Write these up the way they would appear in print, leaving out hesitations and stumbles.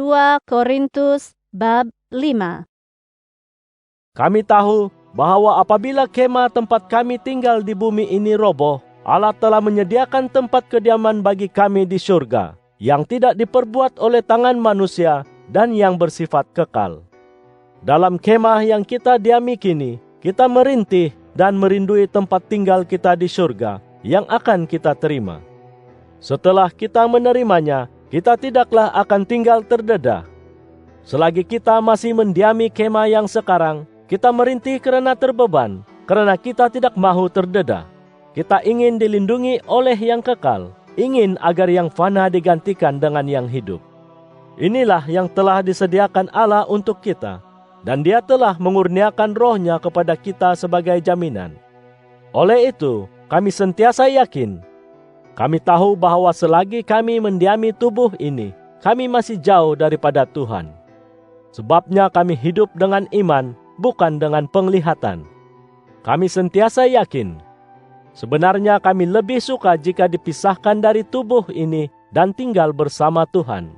2 Korintus bab 5. Kami tahu bahwa apabila kemah tempat kami tinggal di bumi ini roboh, Allah telah menyediakan tempat kediaman bagi kami di surga, yang tidak diperbuat oleh tangan manusia dan yang bersifat kekal. Dalam kemah yang kita diami kini, kita merintih dan merindui tempat tinggal kita di surga yang akan kita terima. Setelah kita menerimanya, kita tidaklah akan tinggal terdedah. Selagi kita masih mendiami kemah yang sekarang, kita merintih karena terbeban, karena kita tidak mahu terdedah. Kita ingin dilindungi oleh yang kekal, ingin agar yang fana digantikan dengan yang hidup. Inilah yang telah disediakan Allah untuk kita, dan Dia telah mengurniakan Roh-Nya kepada kita sebagai jaminan. Oleh itu, kami sentiasa yakin. Kami tahu bahwa selagi kami mendiami tubuh ini, kami masih jauh daripada Tuhan. Sebabnya kami hidup dengan iman, bukan dengan penglihatan. Kami sentiasa yakin. Sebenarnya kami lebih suka jika dipisahkan dari tubuh ini dan tinggal bersama Tuhan.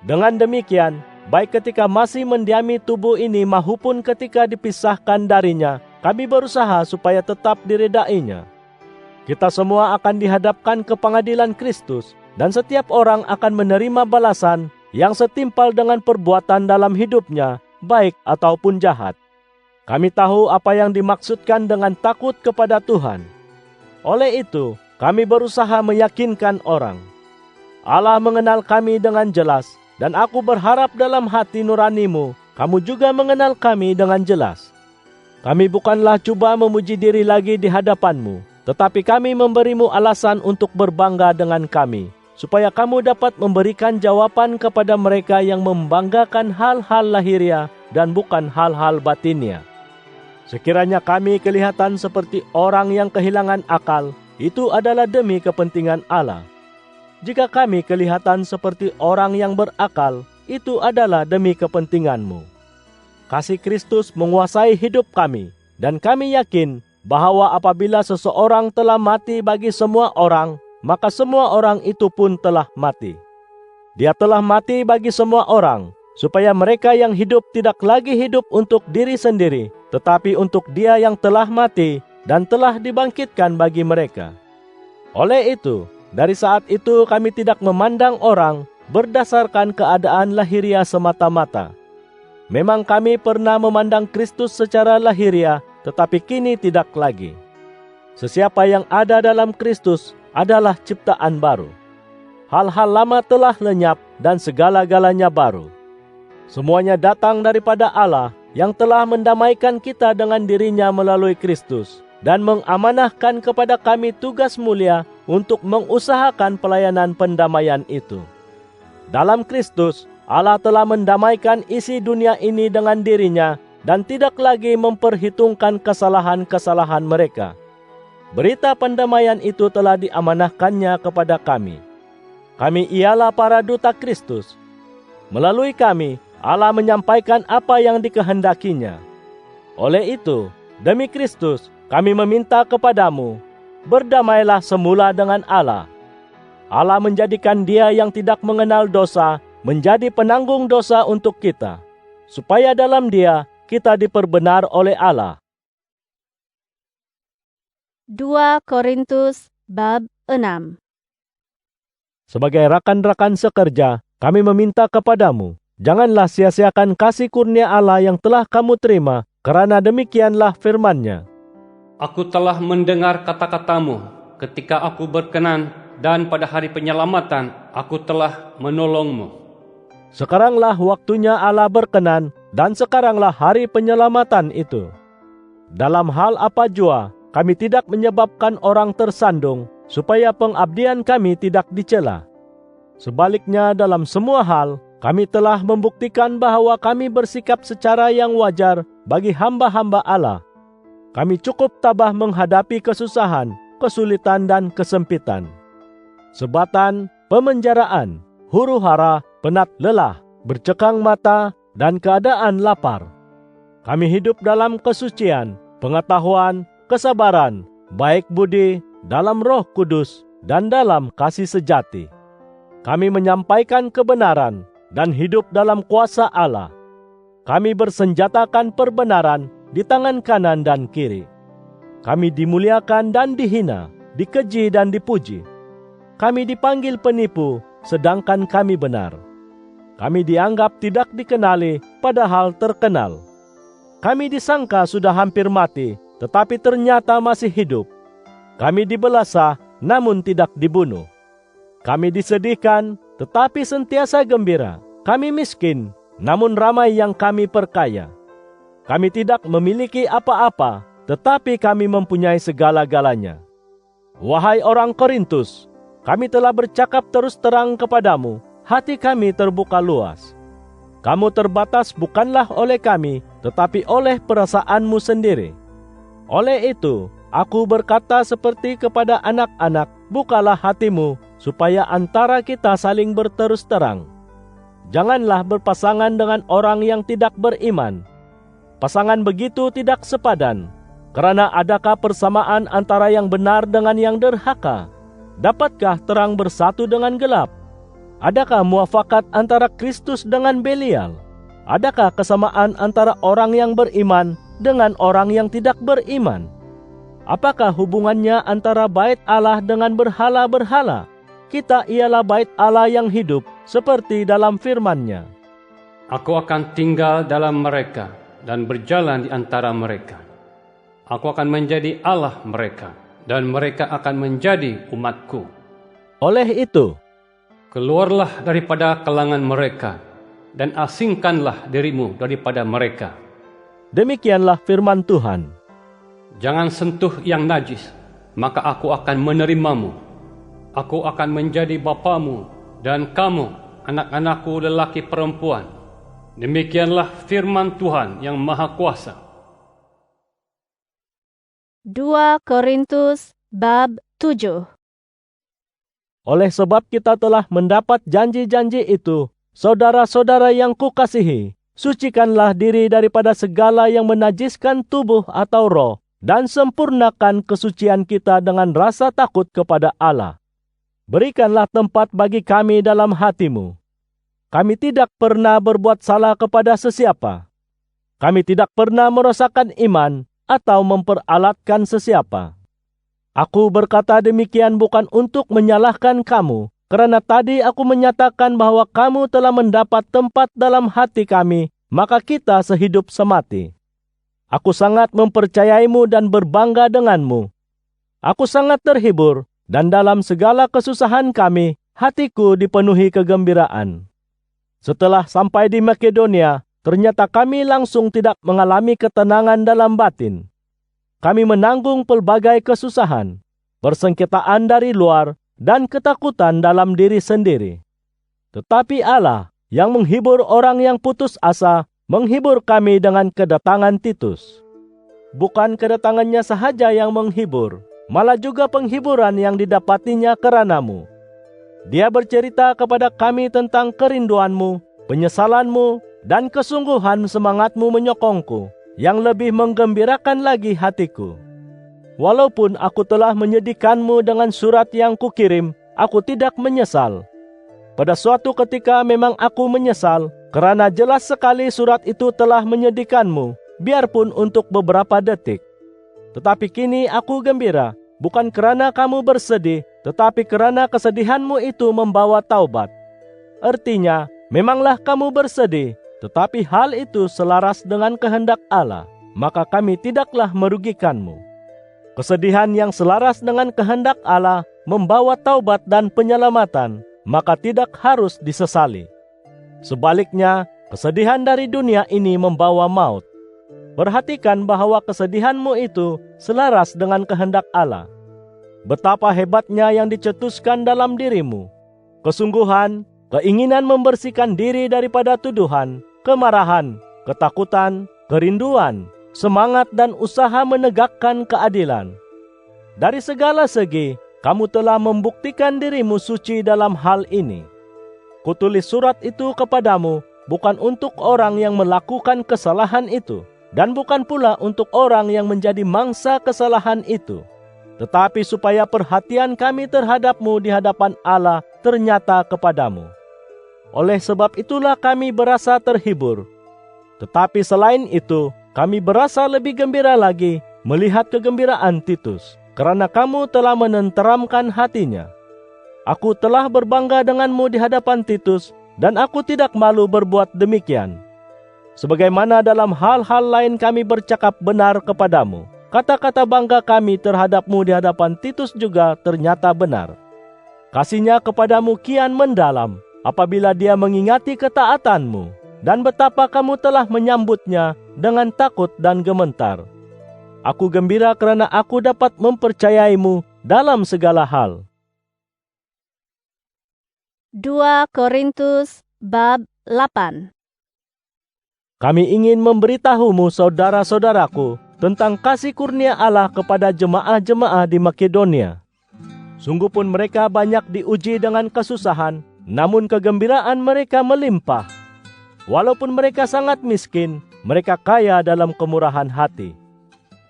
Dengan demikian, baik ketika masih mendiami tubuh ini maupun ketika dipisahkan darinya, kami berusaha supaya tetap diredainya. Kita semua akan dihadapkan ke pengadilan Kristus, dan setiap orang akan menerima balasan yang setimpal dengan perbuatan dalam hidupnya, baik ataupun jahat. Kami tahu apa yang dimaksudkan dengan takut kepada Tuhan. Oleh itu, kami berusaha meyakinkan orang. Allah mengenal kami dengan jelas, dan aku berharap dalam hati nuranimu, kamu juga mengenal kami dengan jelas. Kami bukanlah cuba memuji diri lagi di hadapanmu, tetapi kami memberimu alasan untuk berbangga dengan kami, supaya kamu dapat memberikan jawaban kepada mereka yang membanggakan hal-hal lahiriah dan bukan hal-hal batinnya. Sekiranya kami kelihatan seperti orang yang kehilangan akal, itu adalah demi kepentingan Allah. Jika kami kelihatan seperti orang yang berakal, itu adalah demi kepentinganmu. Kasih Kristus menguasai hidup kami, dan kami yakin bahwa apabila seseorang telah mati bagi semua orang, maka semua orang itu pun telah mati. Dia telah mati bagi semua orang, supaya mereka yang hidup tidak lagi hidup untuk diri sendiri, tetapi untuk Dia yang telah mati dan telah dibangkitkan bagi mereka. Oleh itu, dari saat itu kami tidak memandang orang berdasarkan keadaan lahiriah semata-mata. Memang kami pernah memandang Kristus secara lahiriah, tetapi kini tidak lagi. Sesiapa yang ada dalam Kristus adalah ciptaan baru. Hal-hal lama telah lenyap dan segala-galanya baru. Semuanya datang daripada Allah yang telah mendamaikan kita dengan dirinya melalui Kristus dan mengamanahkan kepada kami tugas mulia untuk mengusahakan pelayanan pendamaian itu. Dalam Kristus, Allah telah mendamaikan isi dunia ini dengan dirinya dan tidak lagi memperhitungkan kesalahan-kesalahan mereka. Berita pendamaian itu telah diamanahkannya kepada kami. Kami ialah para duta Kristus. Melalui kami, Allah menyampaikan apa yang dikehendakinya. Oleh itu, demi Kristus, kami meminta kepadamu, berdamailah semula dengan Allah. Allah menjadikan Dia yang tidak mengenal dosa menjadi penanggung dosa untuk kita, supaya dalam Dia kita diperbenar oleh Allah. 2 Korintus bab 6. Sebagai rakan-rakan sekerja, kami meminta kepadamu, janganlah sia-siakan kasih kurnia Allah yang telah kamu terima, karena demikianlah firman-Nya. Aku telah mendengar kata-katamu ketika aku berkenan, dan pada hari penyelamatan aku telah menolongmu. Sekaranglah waktunya Allah berkenan, dan sekaranglah hari penyelamatan itu. Dalam hal apa jua, kami tidak menyebabkan orang tersandung, supaya pengabdian kami tidak dicela. Sebaliknya dalam semua hal, kami telah membuktikan bahwa kami bersikap secara yang wajar bagi hamba-hamba Allah. Kami cukup tabah menghadapi kesusahan, kesulitan dan kesempitan. Sebatan, pemenjaraan, huru-hara, penat lelah, bercekang mata, dan keadaan lapar. Kami hidup dalam kesucian, pengetahuan, kesabaran, baik budi, dalam Roh Kudus, dan dalam kasih sejati. Kami menyampaikan kebenaran, dan hidup dalam kuasa Allah. Kami bersenjatakan perbenaran di tangan kanan dan kiri. Kami dimuliakan dan dihina, dikeji dan dipuji. Kami dipanggil penipu, sedangkan kami benar. Kami dianggap tidak dikenali, padahal terkenal. Kami disangka sudah hampir mati, tetapi ternyata masih hidup. Kami dibelasah, namun tidak dibunuh. Kami disedihkan, tetapi sentiasa gembira. Kami miskin, namun ramai yang kami perkaya. Kami tidak memiliki apa-apa, tetapi kami mempunyai segala-galanya. Wahai orang Korintus, kami telah bercakap terus terang kepadamu, hati kami terbuka luas. Kamu terbatas bukanlah oleh kami, tetapi oleh perasaanmu sendiri. Oleh itu, aku berkata seperti kepada anak-anak, bukalah hatimu, supaya antara kita saling berterus terang. Janganlah berpasangan dengan orang yang tidak beriman. Pasangan begitu tidak sepadan, karena adakah persamaan antara yang benar dengan yang derhaka? Dapatkah terang bersatu dengan gelap? Adakah muafakat antara Kristus dengan Belial? Adakah kesamaan antara orang yang beriman dengan orang yang tidak beriman? Apakah hubungannya antara bait Allah dengan berhala-berhala? Kita ialah bait Allah yang hidup, seperti dalam firman-Nya. Aku akan tinggal dalam mereka dan berjalan di antara mereka. Aku akan menjadi Allah mereka, dan mereka akan menjadi umatku. Oleh itu, keluarlah daripada kalangan mereka, dan asingkanlah dirimu daripada mereka. Demikianlah firman Tuhan. Jangan sentuh yang najis, maka aku akan menerimamu. Aku akan menjadi bapamu, dan kamu, anak-anakku lelaki perempuan. Demikianlah firman Tuhan yang Maha Kuasa. 2 Korintus bab 7. Oleh sebab kita telah mendapat janji-janji itu, saudara-saudara yang kukasihi, sucikanlah diri daripada segala yang menajiskan tubuh atau roh, dan sempurnakan kesucian kita dengan rasa takut kepada Allah. Berikanlah tempat bagi kami dalam hatimu. Kami tidak pernah berbuat salah kepada sesiapa. Kami tidak pernah merosakkan iman atau memperalatkan sesiapa. Aku berkata demikian bukan untuk menyalahkan kamu, karena tadi aku menyatakan bahwa kamu telah mendapat tempat dalam hati kami, maka kita sehidup semati. Aku sangat mempercayaimu dan berbangga denganmu. Aku sangat terhibur, dan dalam segala kesusahan kami, hatiku dipenuhi kegembiraan. Setelah sampai di Makedonia, ternyata kami langsung tidak mengalami ketenangan dalam batin. Kami menanggung pelbagai kesusahan, persengketaan dari luar, dan ketakutan dalam diri sendiri. Tetapi Allah, yang menghibur orang yang putus asa, menghibur kami dengan kedatangan Titus. Bukan kedatangannya sahaja yang menghibur, malah juga penghiburan yang didapatinya keranamu. Dia bercerita kepada kami tentang kerinduanmu, penyesalanmu, dan kesungguhan semangatmu menyokongku, yang lebih menggembirakan lagi hatiku. Walaupun aku telah menyedihkanmu dengan surat yang kukirim, aku tidak menyesal. Pada suatu ketika memang aku menyesal, karena jelas sekali surat itu telah menyedihkanmu, biarpun untuk beberapa detik. Tetapi kini aku gembira, bukan karena kamu bersedih, tetapi karena kesedihanmu itu membawa taubat. Artinya, memanglah kamu bersedih, tetapi hal itu selaras dengan kehendak Allah, maka kami tidaklah merugikanmu. Kesedihan yang selaras dengan kehendak Allah membawa taubat dan penyelamatan, maka tidak harus disesali. Sebaliknya, kesedihan dari dunia ini membawa maut. Perhatikan bahwa kesedihanmu itu selaras dengan kehendak Allah. Betapa hebatnya yang dicetuskan dalam dirimu. Kesungguhan, keinginan membersihkan diri daripada tuduhan, kemarahan, ketakutan, kerinduan, semangat dan usaha menegakkan keadilan. Dari segala segi, kamu telah membuktikan dirimu suci dalam hal ini. Kutulis surat itu kepadamu bukan untuk orang yang melakukan kesalahan itu, dan bukan pula untuk orang yang menjadi mangsa kesalahan itu, tetapi supaya perhatian kami terhadapmu di hadapan Allah ternyata kepadamu. Oleh sebab itulah kami berasa terhibur. Tetapi selain itu, kami berasa lebih gembira lagi melihat kegembiraan Titus, karena kamu telah menenteramkan hatinya. Aku telah berbangga denganmu di hadapan Titus, dan aku tidak malu berbuat demikian. Sebagaimana dalam hal-hal lain kami bercakap benar kepadamu, kata-kata bangga kami terhadapmu di hadapan Titus juga ternyata benar. Kasihnya kepadamu kian mendalam apabila dia mengingati ketaatanmu, dan betapa kamu telah menyambutnya dengan takut dan gementar. Aku gembira karena aku dapat mempercayaimu dalam segala hal. 2 Korintus bab 8. Kami ingin memberitahumu, saudara-saudaraku, tentang kasih kurnia Allah kepada jemaah-jemaah di Makedonia. Sungguh pun mereka banyak diuji dengan kesusahan, namun kegembiraan mereka melimpah. Walaupun mereka sangat miskin, mereka kaya dalam kemurahan hati.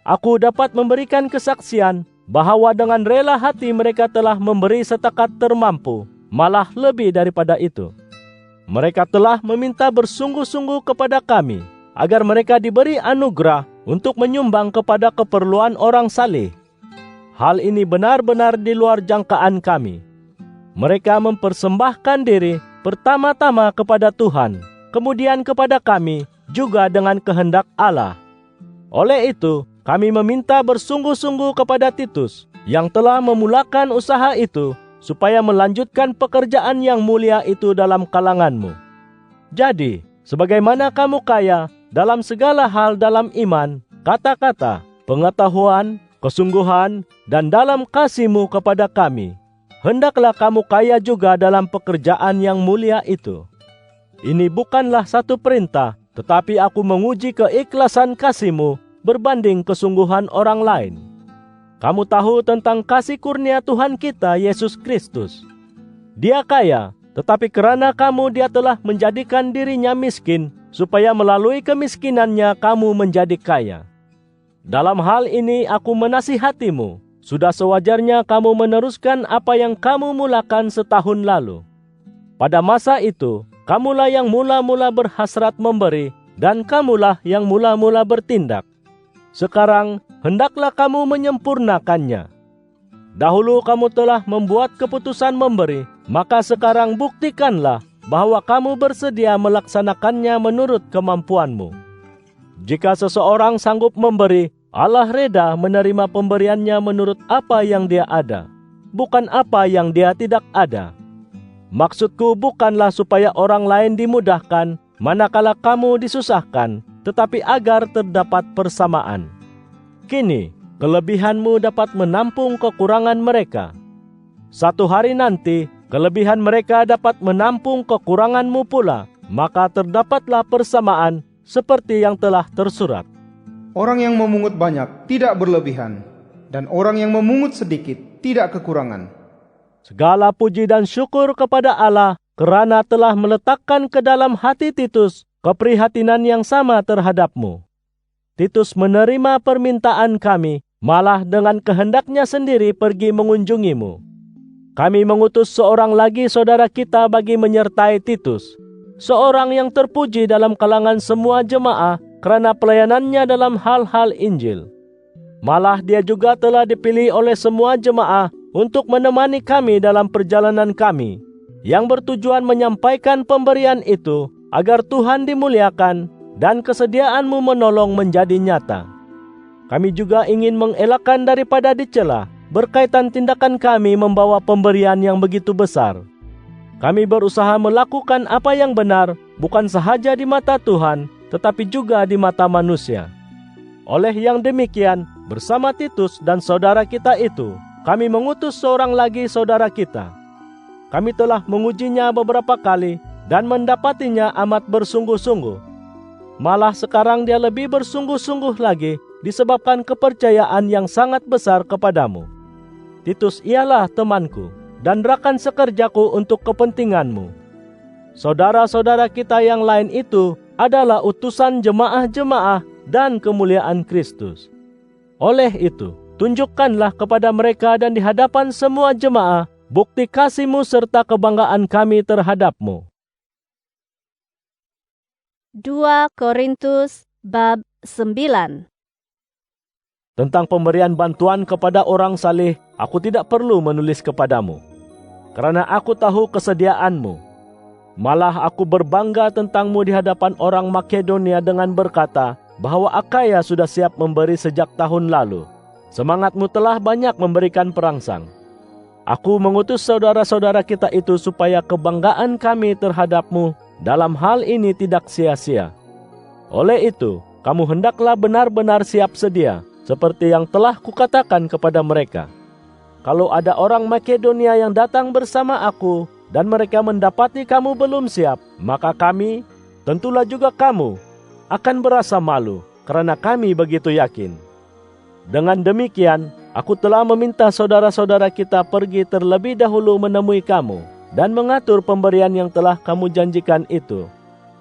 Aku dapat memberikan kesaksian bahwa dengan rela hati mereka telah memberi setakat termampu, malah lebih daripada itu. Mereka telah meminta bersungguh-sungguh kepada kami, agar mereka diberi anugerah untuk menyumbang kepada keperluan orang saleh. Hal ini benar-benar di luar jangkaan kami. Mereka mempersembahkan diri pertama-tama kepada Tuhan, kemudian kepada kami, juga dengan kehendak Allah. Oleh itu, kami meminta bersungguh-sungguh kepada Titus, yang telah memulakan usaha itu, supaya melanjutkan pekerjaan yang mulia itu dalam kalanganmu. Jadi, sebagaimana kamu kaya dalam segala hal dalam iman, kata-kata, pengetahuan, kesungguhan, dan dalam kasihmu kepada kami, hendaklah kamu kaya juga dalam pekerjaan yang mulia itu. Ini bukanlah satu perintah, tetapi aku menguji keikhlasan kasihmu berbanding kesungguhan orang lain. Kamu tahu tentang kasih kurnia Tuhan kita Yesus Kristus. Dia kaya, tetapi karena kamu dia telah menjadikan dirinya miskin, supaya melalui kemiskinannya kamu menjadi kaya. Dalam hal ini aku menasihatimu, sudah sewajarnya kamu meneruskan apa yang kamu mulakan setahun lalu. Pada masa itu, kamulah yang mula-mula berhasrat memberi, dan kamulah yang mula-mula bertindak. Sekarang, hendaklah kamu menyempurnakannya. Dahulu kamu telah membuat keputusan memberi, maka sekarang buktikanlah bahwa kamu bersedia melaksanakannya menurut kemampuanmu. Jika seseorang sanggup memberi, Allah reda menerima pemberiannya menurut apa yang dia ada, bukan apa yang dia tidak ada. Maksudku bukanlah supaya orang lain dimudahkan, manakala kamu disusahkan, tetapi agar terdapat persamaan. Kini, kelebihanmu dapat menampung kekurangan mereka. Satu hari nanti, kelebihan mereka dapat menampung kekuranganmu pula, maka terdapatlah persamaan seperti yang telah tersurat. Orang yang memungut banyak tidak berlebihan, dan orang yang memungut sedikit tidak kekurangan. Segala puji dan syukur kepada Allah kerana telah meletakkan ke dalam hati Titus keprihatinan yang sama terhadapmu. Titus menerima permintaan kami, malah dengan kehendaknya sendiri pergi mengunjungimu. Kami mengutus seorang lagi saudara kita bagi menyertai Titus, seorang yang terpuji dalam kalangan semua jemaah kerana pelayanannya dalam hal-hal Injil. Malah dia juga telah dipilih oleh semua jemaah untuk menemani kami dalam perjalanan kami, yang bertujuan menyampaikan pemberian itu agar Tuhan dimuliakan dan kesediaanmu menolong menjadi nyata. Kami juga ingin mengelakkan daripada dicela berkaitan tindakan kami membawa pemberian yang begitu besar. Kami berusaha melakukan apa yang benar, bukan sahaja di mata Tuhan, tetapi juga di mata manusia. Oleh yang demikian, bersama Titus dan saudara kita itu, kami mengutus seorang lagi saudara kita. Kami telah mengujinya beberapa kali dan mendapatinya amat bersungguh-sungguh. Malah sekarang dia lebih bersungguh-sungguh lagi disebabkan kepercayaan yang sangat besar kepadamu. Titus ialah temanku dan rakan sekerjaku untuk kepentinganmu. Saudara-saudara kita yang lain itu adalah utusan jemaah-jemaah dan kemuliaan Kristus. Oleh itu, tunjukkanlah kepada mereka dan di hadapan semua jemaah bukti kasihmu serta kebanggaan kami terhadapmu. 2 Korintus bab 9. Tentang pemberian bantuan kepada orang saleh, aku tidak perlu menulis kepadamu, karena aku tahu kesediaanmu. Malah aku berbangga tentangmu di hadapan orang Makedonia dengan berkata bahwa Akaya sudah siap memberi sejak tahun lalu. Semangatmu telah banyak memberikan perangsang. Aku mengutus saudara-saudara kita itu supaya kebanggaan kami terhadapmu dalam hal ini tidak sia-sia. Oleh itu, kamu hendaklah benar-benar siap sedia, seperti yang telah kukatakan kepada mereka. Kalau ada orang Makedonia yang datang bersama aku, dan mereka mendapati kamu belum siap, maka kami, tentulah juga kamu, akan berasa malu, karena kami begitu yakin. Dengan demikian, aku telah meminta saudara-saudara kita pergi terlebih dahulu menemui kamu, dan mengatur pemberian yang telah kamu janjikan itu.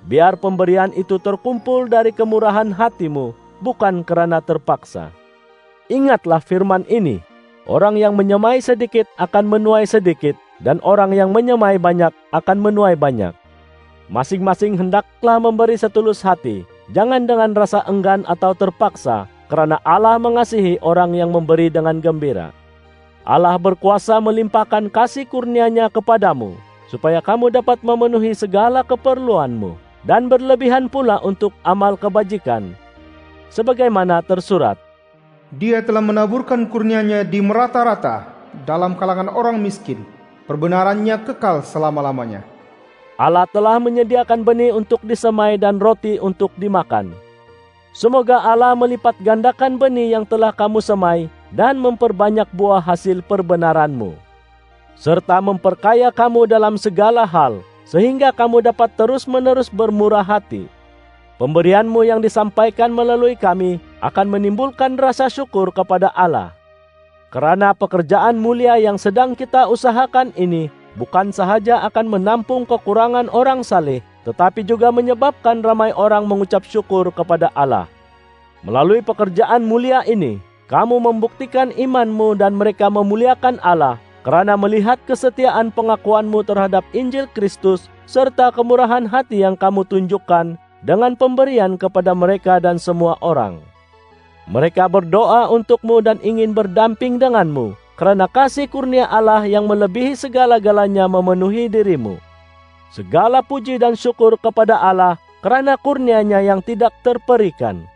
Biar pemberian itu terkumpul dari kemurahan hatimu, bukan karena terpaksa. Ingatlah firman ini, orang yang menyemai sedikit akan menuai sedikit, dan orang yang menyemai banyak akan menuai banyak. Masing-masing hendaklah memberi setulus hati, jangan dengan rasa enggan atau terpaksa, karena Allah mengasihi orang yang memberi dengan gembira. Allah berkuasa melimpahkan kasih kurnia-Nya kepadamu, supaya kamu dapat memenuhi segala keperluanmu, dan berlebihan pula untuk amal kebajikan. Sebagaimana tersurat, Dia telah menaburkan kurnia-Nya di merata-rata dalam kalangan orang miskin. Perbenarannya kekal selama-lamanya. Allah telah menyediakan benih untuk disemai dan roti untuk dimakan. Semoga Allah melipat gandakan benih yang telah kamu semai dan memperbanyak buah hasil perbenaranmu, serta memperkaya kamu dalam segala hal, sehingga kamu dapat terus-menerus bermurah hati. Pemberianmu yang disampaikan melalui kami akan menimbulkan rasa syukur kepada Allah. Karena pekerjaan mulia yang sedang kita usahakan ini bukan sahaja akan menampung kekurangan orang saleh, tetapi juga menyebabkan ramai orang mengucap syukur kepada Allah. Melalui pekerjaan mulia ini, kamu membuktikan imanmu dan mereka memuliakan Allah, karena melihat kesetiaan pengakuanmu terhadap Injil Kristus, serta kemurahan hati yang kamu tunjukkan dengan pemberian kepada mereka dan semua orang. Mereka berdoa untukmu dan ingin berdamping denganmu, karena kasih kurnia Allah yang melebihi segala-galanya memenuhi dirimu. Segala puji dan syukur kepada Allah, karena kurnia-Nya yang tidak terperikan.